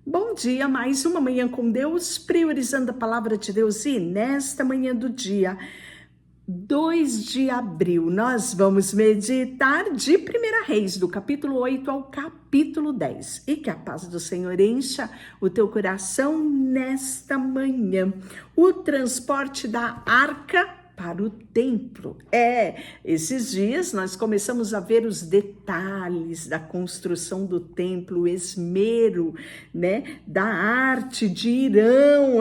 Bom dia, mais uma manhã com Deus, priorizando a palavra de Deus. E nesta manhã do dia 2 de abril, nós vamos meditar de 1 Reis, do capítulo 8 ao capítulo 10. E que a paz do Senhor encha o teu coração nesta manhã. O transporte da arca para o templo. Esses dias nós começamos a ver os detalhes da construção do templo, o esmero, né, da arte de Irão,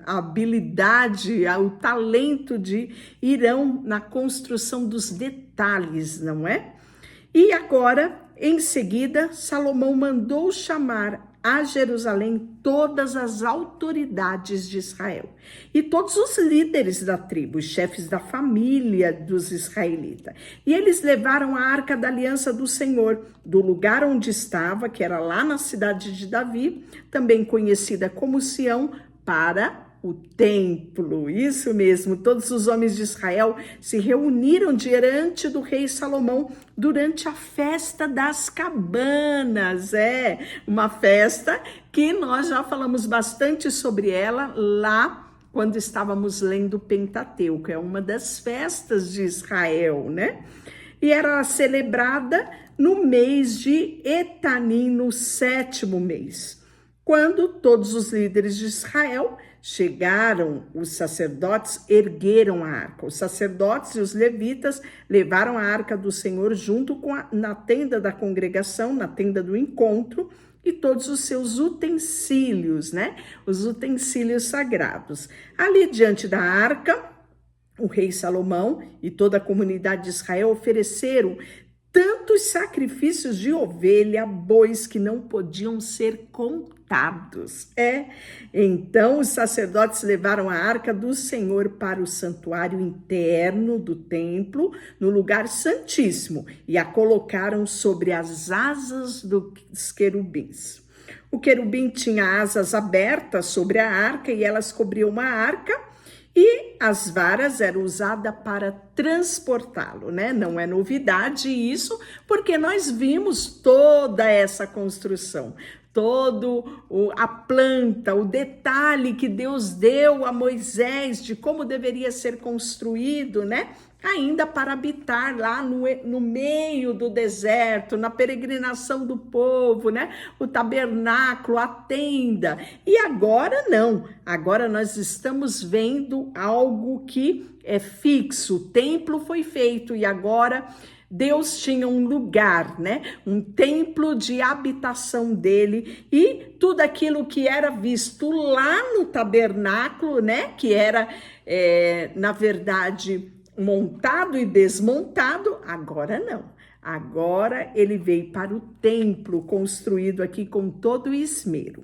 a habilidade, o talento de Irão na construção dos detalhes, não é? E agora, em seguida, Salomão mandou chamar a Jerusalém todas as autoridades de Israel e todos os líderes da tribo, os chefes da família dos israelitas. E eles levaram a arca da aliança do Senhor do lugar onde estava, que era lá na cidade de Davi, também conhecida como Sião, para o templo. Isso mesmo, todos os homens de Israel se reuniram diante do rei Salomão durante a festa das cabanas. Uma festa que nós já falamos bastante sobre ela lá quando estávamos lendo o Pentateuco. É uma das festas de Israel, né? E era celebrada no mês de Etanim, no 7º mês. Quando todos os líderes de Israel chegaram, os sacerdotes ergueram a arca. Os sacerdotes e os levitas levaram a arca do Senhor junto na tenda da congregação, na tenda do encontro, e todos os seus utensílios, né? Os utensílios sagrados. Ali diante da arca, o rei Salomão e toda a comunidade de Israel ofereceram tantos sacrifícios de ovelha, bois que não podiam ser contados. Então os sacerdotes levaram a arca do Senhor para o santuário interno do templo, no lugar santíssimo, e a colocaram sobre as asas dos querubins. O querubim tinha asas abertas sobre a arca e elas cobriam a arca, e as varas eram usadas para transportá-lo, né? Não é novidade isso, porque nós vimos toda essa construção, a planta, o detalhe que Deus deu a Moisés de como deveria ser construído, né? Ainda para habitar lá no meio do deserto, na peregrinação do povo, né? O tabernáculo, a tenda. E agora não, agora nós estamos vendo algo que é fixo. O templo foi feito e agora Deus tinha um lugar, né? Um templo de habitação dele, e tudo aquilo que era visto lá no tabernáculo, né? Que era, na verdade, montado e desmontado, agora não. Agora ele veio para o templo construído aqui com todo o esmero.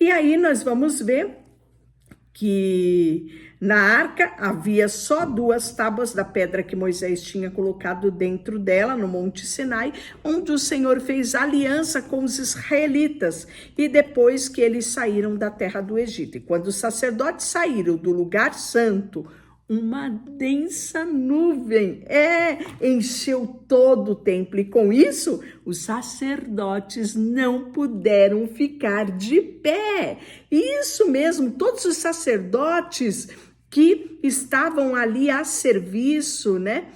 E aí nós vamos ver que na arca havia só 2 tábuas da pedra que Moisés tinha colocado dentro dela, no Monte Sinai, onde o Senhor fez aliança com os israelitas, e depois que eles saíram da terra do Egito. E quando os sacerdotes saíram do lugar santo, uma densa nuvem encheu todo o templo, e com isso os sacerdotes não puderam ficar de pé. Isso mesmo, todos os sacerdotes que estavam ali a serviço, né?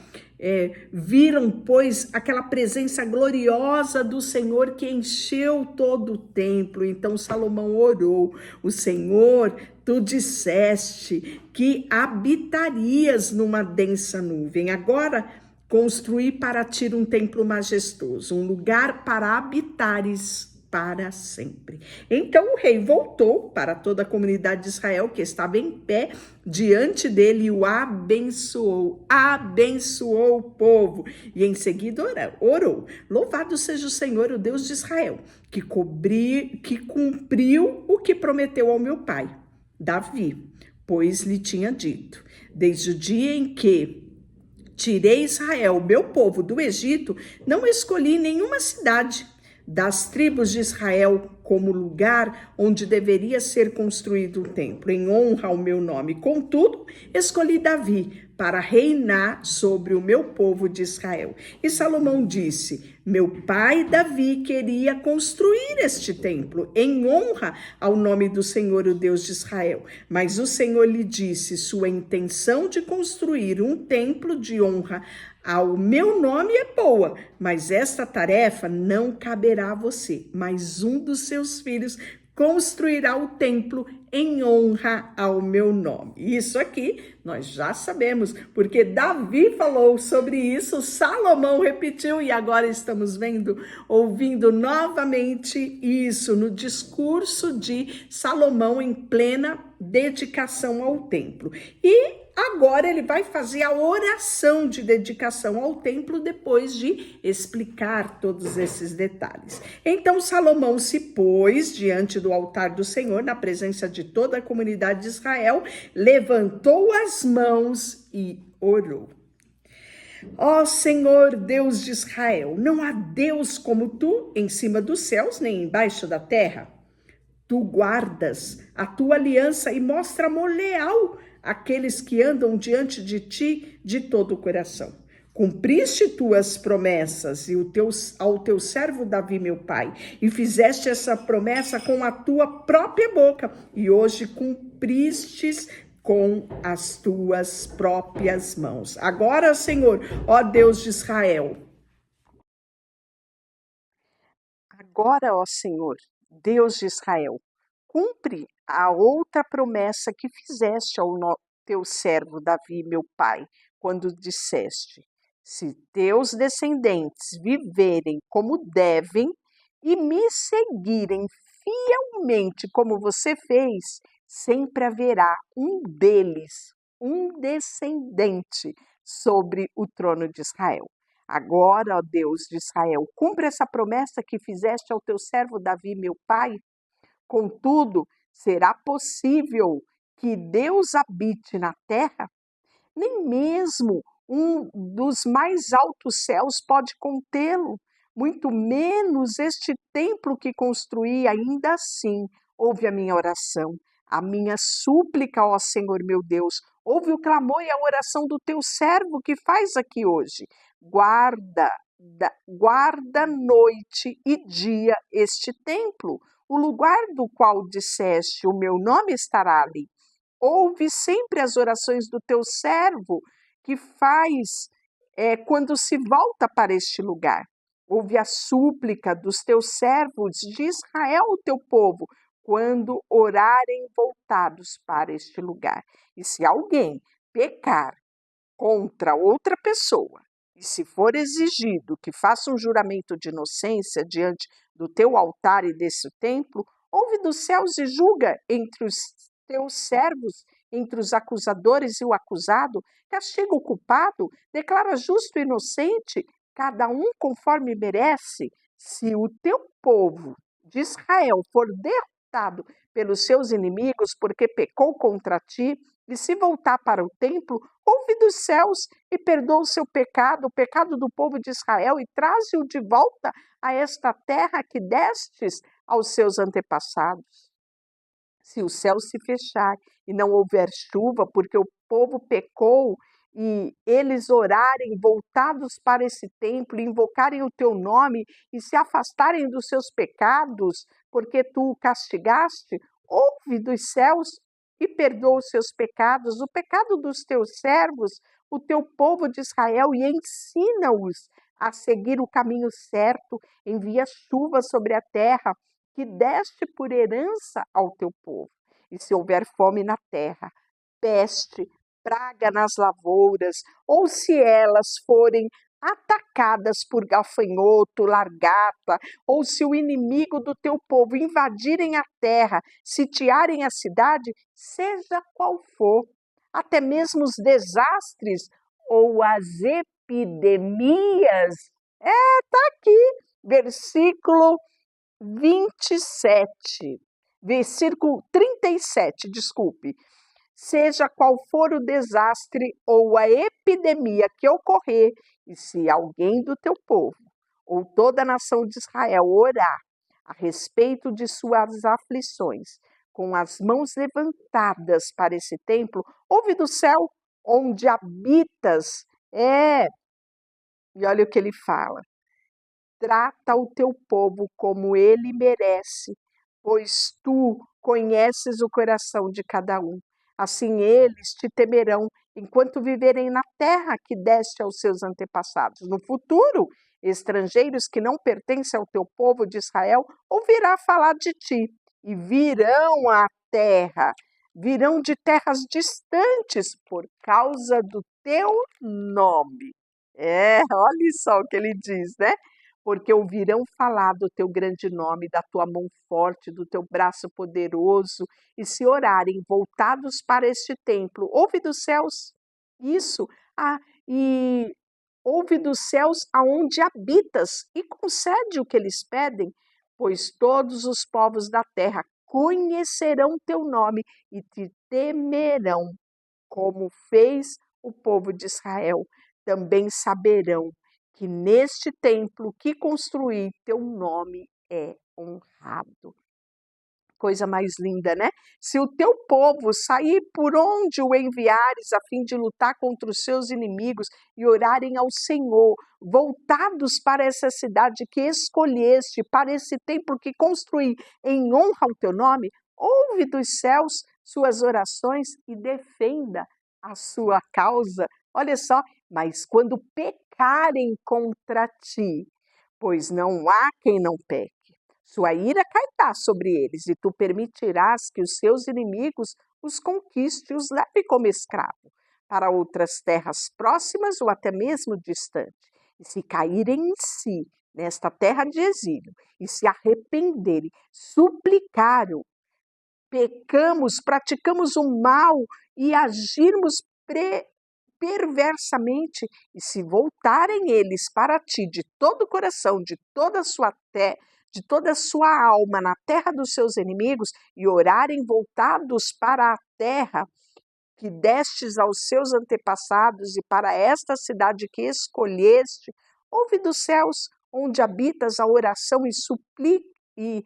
Viram, pois, aquela presença gloriosa do Senhor que encheu todo o templo. Então Salomão orou: o Senhor, tu disseste que habitarias numa densa nuvem. Agora construí para ti um templo majestoso, um lugar para habitares para sempre. Então o rei voltou para toda a comunidade de Israel que estava em pé diante dele e o abençoou o povo, e em seguida orou: louvado seja o Senhor, o Deus de Israel, que cumpriu o que prometeu ao meu pai Davi, pois lhe tinha dito: desde o dia em que tirei Israel, meu povo, do Egito, não escolhi nenhuma cidade, das tribos de Israel como lugar onde deveria ser construído o templo, em honra ao meu nome. Contudo, escolhi Davi para reinar sobre o meu povo de Israel. E Salomão disse: meu pai Davi queria construir este templo em honra ao nome do Senhor, o Deus de Israel. Mas o Senhor lhe disse: sua intenção de construir um templo de honra ao meu nome é boa, mas esta tarefa não caberá a você, mas um dos seus filhos construirá o templo em honra ao meu nome. Isso aqui nós já sabemos, porque Davi falou sobre isso, Salomão repetiu e agora estamos ouvindo novamente isso no discurso de Salomão em plena dedicação ao templo. E agora ele vai fazer a oração de dedicação ao templo depois de explicar todos esses detalhes. Então Salomão se pôs diante do altar do Senhor, na presença de toda a comunidade de Israel, levantou as mãos e orou. Ó Senhor, Deus de Israel, não há Deus como tu em cima dos céus nem embaixo da terra. Tu guardas a tua aliança e mostra amor leal àqueles que andam diante de ti de todo o coração. Cumpriste tuas promessas ao teu servo Davi, meu pai, e fizeste essa promessa com a tua própria boca, e hoje cumpristes com as tuas próprias mãos. Agora, Senhor, ó Deus de Israel. Agora, ó Senhor, Deus de Israel, cumpre a outra promessa que fizeste ao teu servo Davi, meu pai, quando disseste: se teus descendentes viverem como devem e me seguirem fielmente como você fez, sempre haverá um deles, um descendente sobre o trono de Israel. Agora, ó Deus de Israel, cumpre essa promessa que fizeste ao teu servo Davi, meu pai. Contudo, será possível que Deus habite na terra? Nem mesmo um dos mais altos céus pode contê-lo, muito menos este templo que construí. Ainda assim, ouve a minha oração, a minha súplica, ó Senhor meu Deus, ouve o clamor e a oração do teu servo que faz aqui hoje. Guarda noite e dia este templo, o lugar do qual disseste, o meu nome estará ali. Ouve sempre as orações do teu servo, que faz quando se volta para este lugar. Ouve a súplica dos teus servos de Israel, o teu povo, quando orarem voltados para este lugar. E se alguém pecar contra outra pessoa, e se for exigido que faça um juramento de inocência diante do teu altar e desse templo, ouve dos céus e julga entre os teus servos, entre os acusadores e o acusado, castiga o culpado, declara justo e inocente, cada um conforme merece. Se o teu povo de Israel for derrotado pelos seus inimigos porque pecou contra ti, e se voltar para o templo, ouve dos céus e perdoa o seu pecado, o pecado do povo de Israel, e traze-o de volta a esta terra que destes aos seus antepassados. Se o céu se fechar e não houver chuva, porque o povo pecou, e eles orarem voltados para esse templo, invocarem o teu nome e se afastarem dos seus pecados, porque tu o castigaste, ouve dos céus e perdoa os seus pecados, o pecado dos teus servos, o teu povo de Israel, e ensina-os a seguir o caminho certo. Envia chuva sobre a terra que deste por herança ao teu povo. E se houver fome na terra, peste, praga nas lavouras, ou se elas forem atacadas por gafanhoto, largata, ou se o inimigo do teu povo invadirem a terra, sitiarem a cidade, seja qual for, até mesmo os desastres ou as epidemias. Tá aqui, versículo 37, desculpe. Seja qual for o desastre ou a epidemia que ocorrer, e se alguém do teu povo ou toda a nação de Israel orar a respeito de suas aflições, com as mãos levantadas para esse templo, ouve do céu onde habitas. E olha o que ele fala. Trata o teu povo como ele merece, pois tu conheces o coração de cada um. Assim eles te temerão enquanto viverem na terra que deste aos seus antepassados. No futuro, estrangeiros que não pertencem ao teu povo de Israel ouvirá falar de ti e virão à terra, virão de terras distantes por causa do teu nome. Olha só o que ele diz, né? Porque ouvirão falar do teu grande nome, da tua mão forte, do teu braço poderoso, e se orarem voltados para este templo, ouve dos céus isso, e ouve dos céus aonde habitas, e concede o que eles pedem, pois todos os povos da terra conhecerão teu nome e te temerão, como fez o povo de Israel. Também saberão que neste templo que construí, teu nome é honrado. Coisa mais linda, né? Se o teu povo sair por onde o enviares a fim de lutar contra os seus inimigos e orarem ao Senhor, voltados para essa cidade que escolheste, para esse templo que construí em honra ao teu nome, ouve dos céus suas orações e defenda a sua causa. Olha só, mas quando pecarem contra ti, pois não há quem não peque, sua ira cairá sobre eles, e tu permitirás que os seus inimigos os conquiste e os leve como escravo para outras terras próximas ou até mesmo distantes. E se caírem em si nesta terra de exílio e se arrependerem, suplicaram, pecamos, praticamos o mal e agirmos perversamente, e se voltarem eles para ti de todo o coração, de toda a sua de toda a sua alma na terra dos seus inimigos, e orarem voltados para a terra que destes aos seus antepassados e para esta cidade que escolheste, ouve dos céus onde habitas a oração e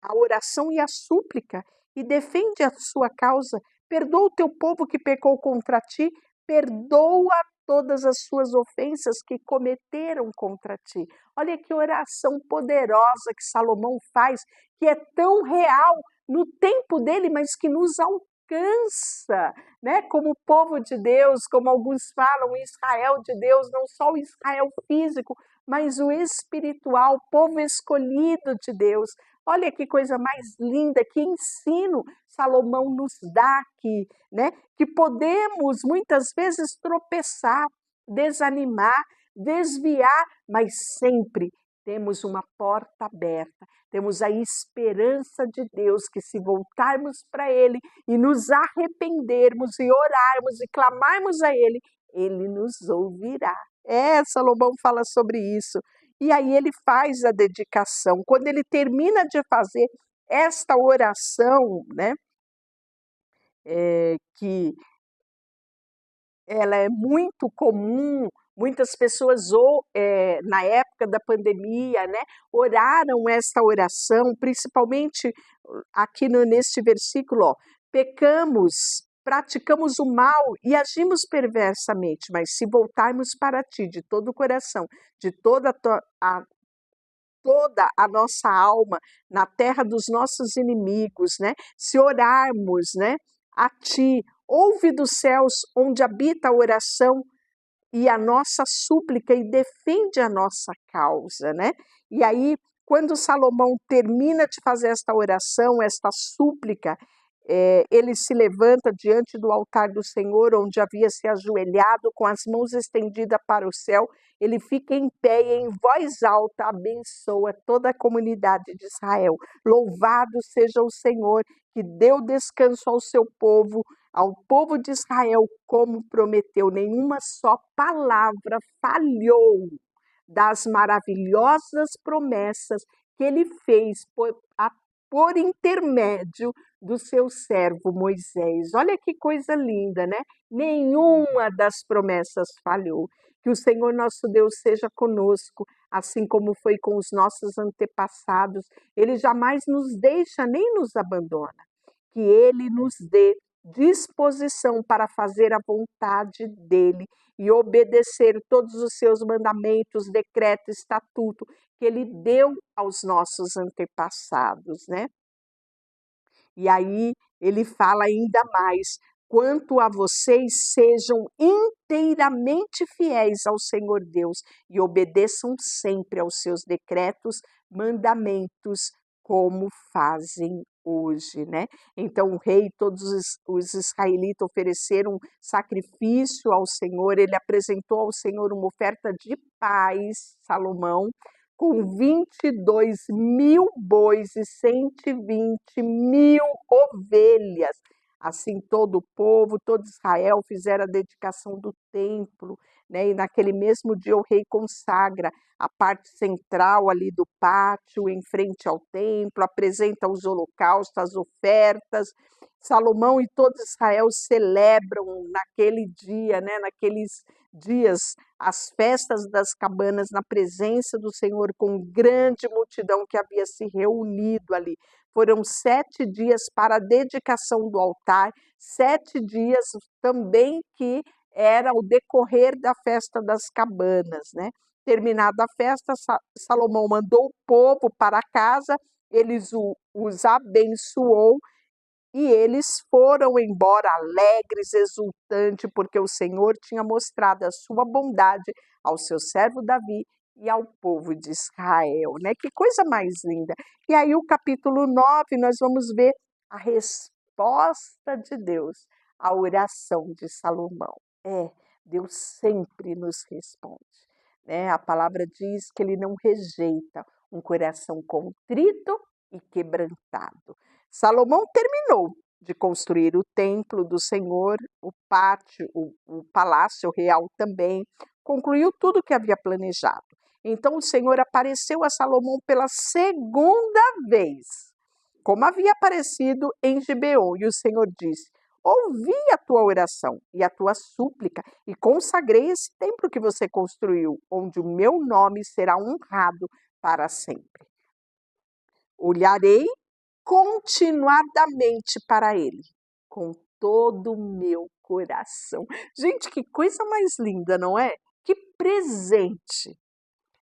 a oração e a súplica, e defende a sua causa. Perdoa o teu povo que pecou contra ti, perdoa todas as suas ofensas que cometeram contra ti. Olha que oração poderosa que Salomão faz, que é tão real no tempo dele, mas que nos alcança, né? Como povo de Deus, como alguns falam, Israel de Deus, não só o Israel físico, mas o espiritual, povo escolhido de Deus. Olha que coisa mais linda, que ensino Salomão nos dá aqui, né? Que podemos muitas vezes tropeçar, desanimar, desviar, mas sempre temos uma porta aberta, temos a esperança de Deus que, se voltarmos para Ele e nos arrependermos e orarmos e clamarmos a Ele, Ele nos ouvirá. Salomão fala sobre isso. E aí ele faz a dedicação. Quando ele termina de fazer esta oração, né, que ela é muito comum, muitas pessoas na época da pandemia, né, oraram esta oração, principalmente aqui neste versículo, pecamos, praticamos o mal e agimos perversamente, mas se voltarmos para ti de todo o coração, de toda a nossa alma, na terra dos nossos inimigos, né? Se orarmos, né, a ti, ouve dos céus onde habita a oração e a nossa súplica e defende a nossa causa, né? E aí, quando Salomão termina de fazer esta oração, esta súplica, ele se levanta diante do altar do Senhor, onde havia se ajoelhado, com as mãos estendidas para o céu. Ele fica em pé e em voz alta abençoa toda a comunidade de Israel. Louvado seja o Senhor, que deu descanso ao seu povo, ao povo de Israel, como prometeu. Nenhuma só palavra falhou das maravilhosas promessas que ele fez por intermédio do seu servo Moisés. Olha que coisa linda, né? Nenhuma das promessas falhou. Que Que o Senhor nosso Deus seja conosco, assim como foi com os nossos antepassados. Ele jamais nos deixa nem nos abandona. Que Ele nos dê disposição para fazer a vontade dEle e obedecer todos os seus mandamentos, decreto, estatuto que Ele deu aos nossos antepassados, né? E aí ele fala ainda mais: quanto a vocês, sejam inteiramente fiéis ao Senhor Deus e obedeçam sempre aos seus decretos, mandamentos, como fazem hoje, né? Então o rei, todos os israelitas ofereceram sacrifício ao Senhor, ele apresentou ao Senhor uma oferta de paz, Salomão, com 22.000 bois e 120.000 ovelhas. Assim todo o povo, todo Israel fizeram a dedicação do templo, né? E naquele mesmo dia o rei consagra a parte central ali do pátio, em frente ao templo, apresenta os holocaustos, as ofertas. Salomão e todo Israel celebram naquele dia, né? Naqueles dias, as festas das cabanas na presença do Senhor, com grande multidão que havia se reunido ali. Foram 7 dias para a dedicação do altar, 7 dias também que era o decorrer da festa das cabanas, né? Terminada a festa, Salomão mandou o povo para casa, os abençoou e eles foram embora alegres, exultantes, porque o Senhor tinha mostrado a sua bondade ao seu servo Davi e ao povo de Israel, né? Que coisa mais linda! E aí o capítulo 9, nós vamos ver a resposta de Deus à oração de Salomão. Deus sempre nos responde, né? A palavra diz que ele não rejeita um coração contrito e quebrantado. Salomão terminou de construir o templo do Senhor, o pátio, o palácio real também, concluiu tudo o que havia planejado. Então o Senhor apareceu a Salomão pela segunda vez, como havia aparecido em Gibeon, e o Senhor disse: ouvi a tua oração e a tua súplica, e consagrei esse templo que você construiu, onde o meu nome será honrado para sempre. Olharei continuadamente para ele, com todo o meu coração. Gente, que coisa mais linda, não é? Que presente!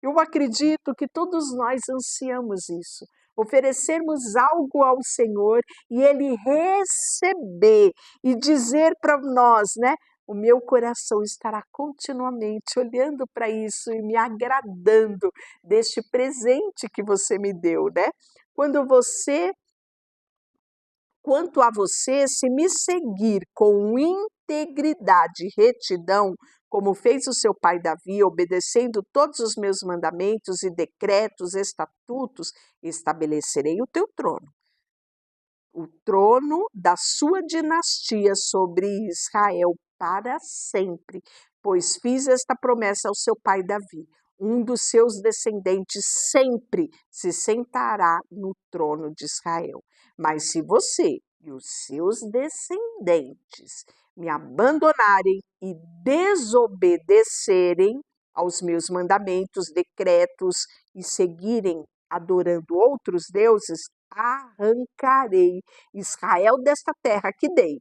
Eu acredito que todos nós ansiamos isso, oferecermos algo ao Senhor e Ele receber e dizer para nós, né? O meu coração estará continuamente olhando para isso e me agradando deste presente que você me deu, né? Quanto a você, se me seguir com integridade e retidão, como fez o seu pai Davi, obedecendo todos os meus mandamentos e decretos, estatutos, estabelecerei o teu trono, o trono da sua dinastia sobre Israel para sempre, pois fiz esta promessa ao seu pai Davi. Um dos seus descendentes sempre se sentará no trono de Israel. Mas se você e os seus descendentes me abandonarem e desobedecerem aos meus mandamentos, decretos e seguirem adorando outros deuses, arrancarei Israel desta terra que dei.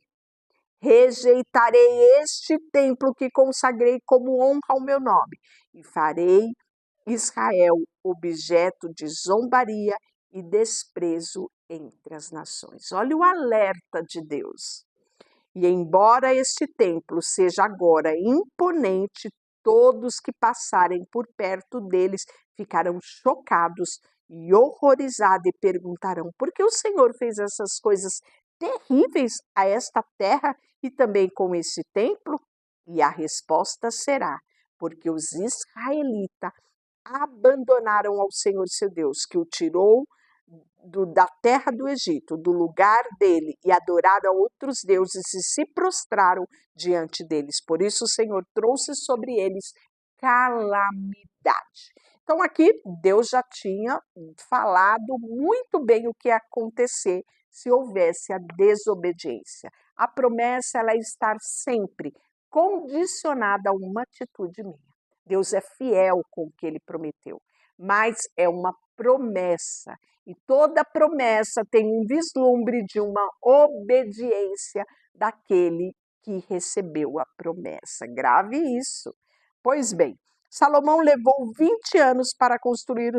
Rejeitarei este templo que consagrei como honra ao meu nome e farei Israel objeto de zombaria e desprezo entre as nações. Olha o alerta de Deus. E embora este templo seja agora imponente, todos que passarem por perto deles ficarão chocados e horrorizados e perguntarão: por que o Senhor fez essas coisas terríveis a esta terra e também com esse templo? E a resposta será: porque os israelitas abandonaram ao Senhor seu Deus, que o tirou da terra do Egito, do lugar dele, e adoraram a outros deuses e se prostraram diante deles. Por isso o Senhor trouxe sobre eles calamidade. Então aqui Deus já tinha falado muito bem o que ia acontecer se houvesse a desobediência. A promessa ela é estar sempre condicionada a uma atitude minha. Deus é fiel com o que ele prometeu, mas é uma promessa. E toda promessa tem um vislumbre de uma obediência daquele que recebeu a promessa. Grave isso. Pois bem, Salomão levou 20 anos para construir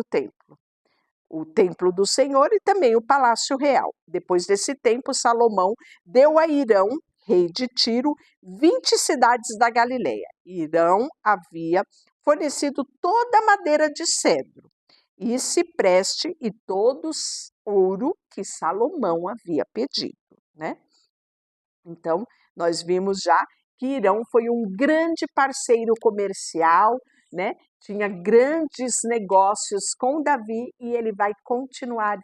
o templo do Senhor e também o palácio real. Depois desse tempo, Salomão deu a Hirão, rei de Tiro, 20 cidades da Galileia. Hirão havia fornecido toda a madeira de cedro e cipreste e todos ouro que Salomão havia pedido, né? Então, nós vimos já que Hirão foi um grande parceiro comercial, né? Tinha grandes negócios com Davi e ele vai continuar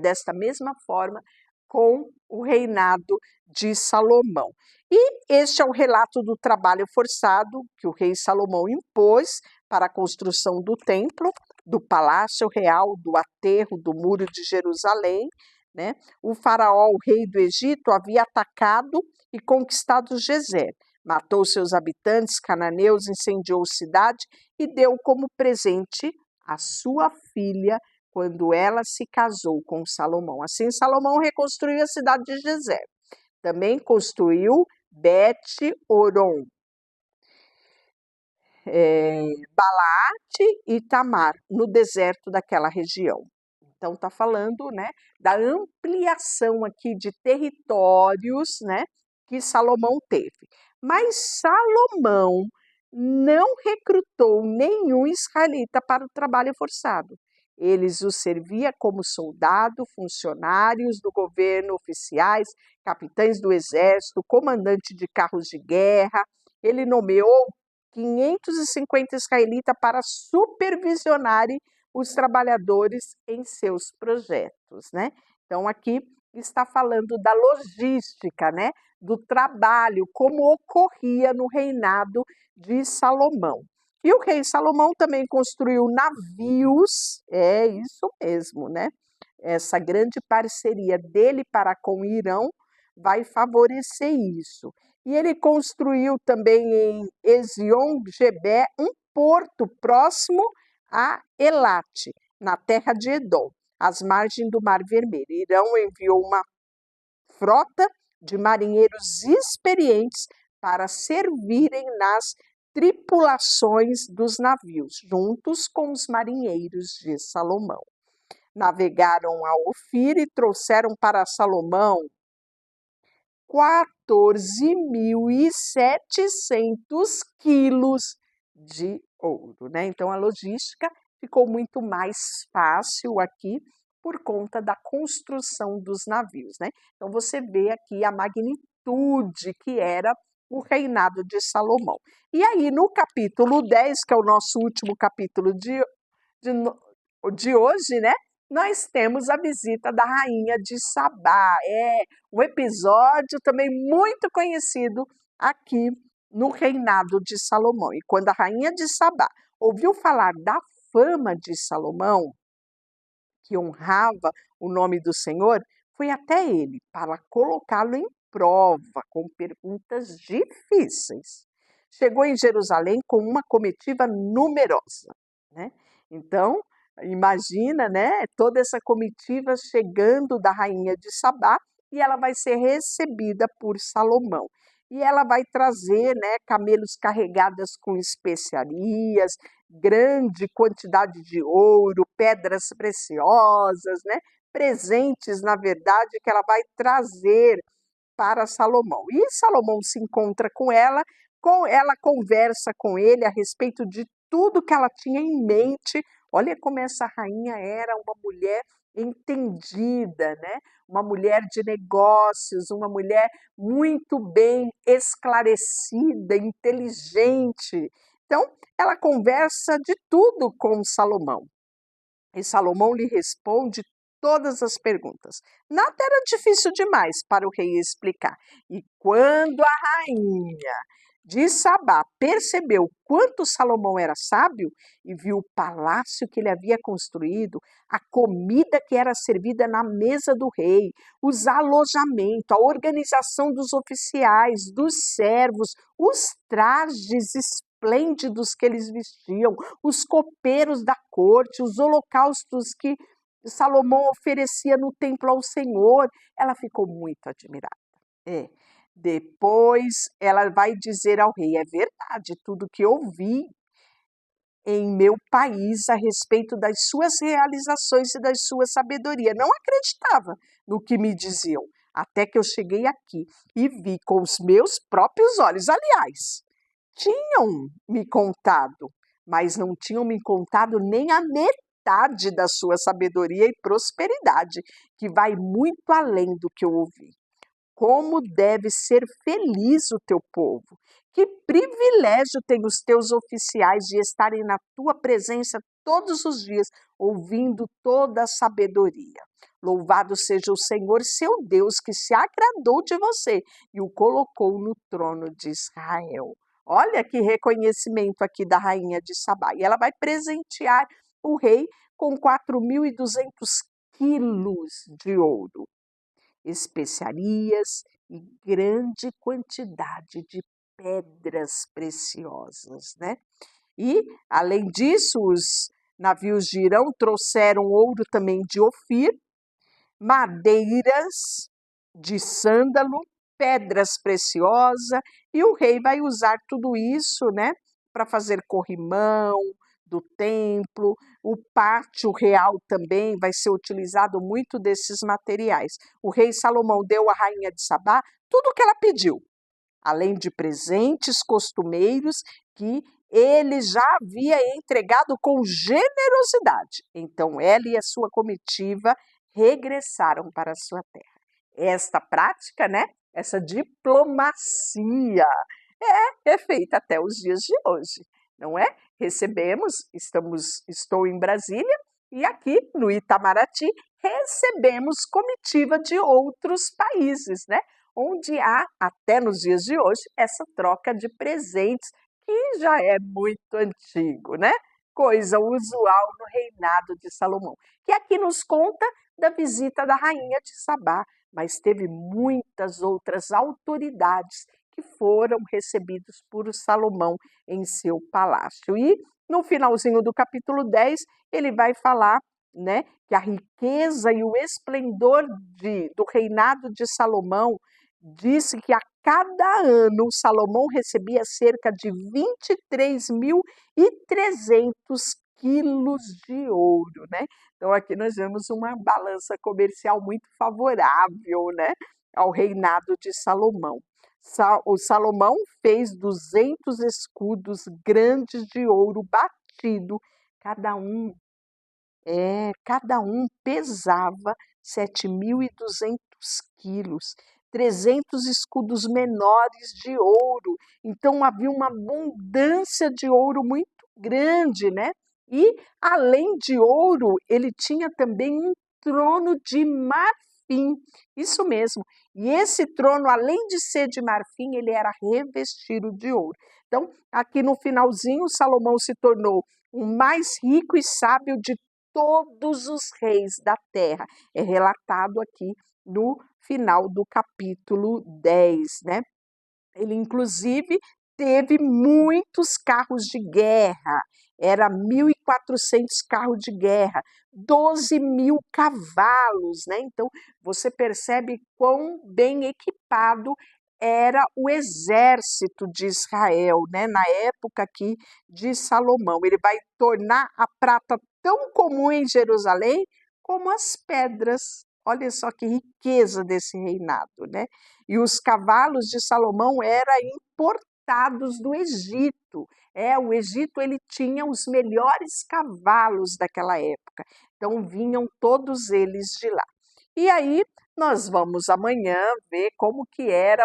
desta mesma forma com o reinado de Salomão. E este é o relato do trabalho forçado que o rei Salomão impôs para a construção do templo, do palácio real, do aterro, do muro de Jerusalém, né? O faraó, o rei do Egito, havia atacado e conquistado Gezer, matou seus habitantes cananeus, incendiou a cidade e deu como presente a sua filha quando ela se casou com Salomão. Assim, Salomão reconstruiu a cidade de Gezer. Também construiu Bet-Horon, Balaate e Tamar, no deserto daquela região. Então, está falando, né, da ampliação aqui de territórios, né, que Salomão teve. Mas Salomão não recrutou nenhum israelita para o trabalho forçado. Eles o servia como soldado, funcionários do governo, oficiais, capitães do exército, comandante de carros de guerra. Ele nomeou 550 israelitas para supervisionarem os trabalhadores em seus projetos, né? Então, aqui está falando da logística, né? Do trabalho, como ocorria no reinado de Salomão. E o rei Salomão também construiu navios, é isso mesmo, né? Essa grande parceria dele para com Hirão vai favorecer isso. E ele construiu também em Ezion-Geber um porto próximo a Elate, na terra de Edom, às margens do Mar Vermelho. Hirão enviou uma frota de marinheiros experientes para servirem nas tripulações dos navios, juntos com os marinheiros de Salomão. Navegaram a Ofir e trouxeram para Salomão 14.700 quilos de ouro, né? Então, a logística ficou muito mais fácil aqui por conta da construção dos navios, né? Então, você vê aqui a magnitude que era o reinado de Salomão. E aí, no capítulo 10, que é o nosso último capítulo de hoje, né? Nós temos a visita da rainha de Sabá. É um episódio também muito conhecido aqui no reinado de Salomão. E quando a rainha de Sabá ouviu falar da fama de Salomão, que honrava o nome do Senhor, foi até ele para colocá-lo em prova com perguntas difíceis. Chegou em Jerusalém com uma comitiva numerosa, né? Então, imagina, né, toda essa comitiva chegando da rainha de Sabá e ela vai ser recebida por Salomão. E ela vai trazer, né, camelos carregadas com especiarias, grande quantidade de ouro, pedras preciosas, né, presentes, na verdade, que ela vai trazer para Salomão. E Salomão se encontra com ela conversa com ele a respeito de tudo que ela tinha em mente. Olha como essa rainha era uma mulher entendida, né? Uma mulher de negócios, uma mulher muito bem esclarecida, inteligente. Então, ela conversa de tudo com Salomão. E Salomão lhe responde todas as perguntas. Nada era difícil demais para o rei explicar. E quando a rainha de Sabá percebeu quanto Salomão era sábio e viu o palácio que ele havia construído, a comida que era servida na mesa do rei, os alojamentos, a organização dos oficiais, dos servos, os trajes esplêndidos que eles vestiam, os copeiros da corte, os holocaustos que Salomão oferecia no templo ao Senhor. Ela ficou muito admirada. Depois ela vai dizer ao rei: é verdade, tudo que eu vi em meu país a respeito das suas realizações e da sua sabedoria. Não acreditava no que me diziam, até que eu cheguei aqui e vi com os meus próprios olhos. Aliás, tinham me contado, mas não tinham me contado nem a metade da sua sabedoria e prosperidade, que vai muito além do que eu ouvi. Como deve ser feliz o teu povo. Que privilégio têm os teus oficiais de estarem na tua presença todos os dias, ouvindo toda a sabedoria. Louvado seja o Senhor, seu Deus, que se agradou de você e o colocou no trono de Israel. Olha que reconhecimento aqui da rainha de Sabá. E ela vai presentear o rei com 4.200 quilos de ouro, especiarias e grande quantidade de pedras preciosas, né? E, além disso, os navios de Irão trouxeram ouro também de Ofir, madeiras de sândalo, pedras preciosas, e o rei vai usar tudo isso, né, para fazer corrimão do templo. O pátio real também vai ser utilizado muito desses materiais. O rei Salomão deu à rainha de Sabá tudo o que ela pediu, além de presentes costumeiros que ele já havia entregado com generosidade. Então ela e a sua comitiva regressaram para a sua terra. Esta prática, né, essa diplomacia é feita até os dias de hoje, não é? Estou em Brasília e aqui no Itamaraty recebemos comitiva de outros países, né? Onde há, até nos dias de hoje, essa troca de presentes, que já é muito antigo, né? Coisa usual no reinado de Salomão, que aqui nos conta da visita da rainha de Sabá, mas teve muitas outras autoridades que foram recebidos por Salomão em seu palácio. E no finalzinho do capítulo 10, ele vai falar, né, que a riqueza e o esplendor do reinado de Salomão, disse que a cada ano Salomão recebia cerca de 23.300 quilos de ouro, né? Então aqui nós vemos uma balança comercial muito favorável, né, ao reinado de Salomão. O Salomão fez 200 escudos grandes de ouro batido, cada um pesava 7.200 quilos, 300 escudos menores de ouro. Então havia uma abundância de ouro muito grande, né? E além de ouro, ele tinha também um trono de marfim. Isso mesmo. E esse trono, além de ser de marfim, ele era revestido de ouro. Então, aqui no finalzinho, Salomão se tornou o mais rico e sábio de todos os reis da terra. É relatado aqui no final do capítulo 10, né? Ele, inclusive, teve muitos carros de guerra, era 1.400 carros de guerra, 12.000 cavalos, né? Então, você percebe quão bem equipado era o exército de Israel, né? Na época aqui de Salomão. Ele vai tornar a prata tão comum em Jerusalém como as pedras. Olha só que riqueza desse reinado, né? E os cavalos de Salomão eram importados do Egito. O Egito ele tinha os melhores cavalos daquela época. Então vinham todos eles de lá. E aí nós vamos amanhã ver como que era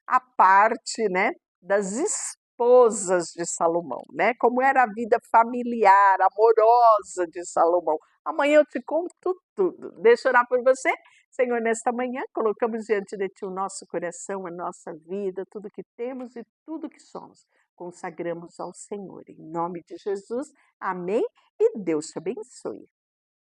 a parte, né, das esposas de Salomão, né? Como era a vida familiar, amorosa de Salomão. Amanhã eu te conto tudo. Deixa eu orar por você. Senhor, nesta manhã colocamos diante de Ti o nosso coração, a nossa vida, tudo que temos e tudo que somos. Consagramos ao Senhor. Em nome de Jesus, amém e Deus te abençoe.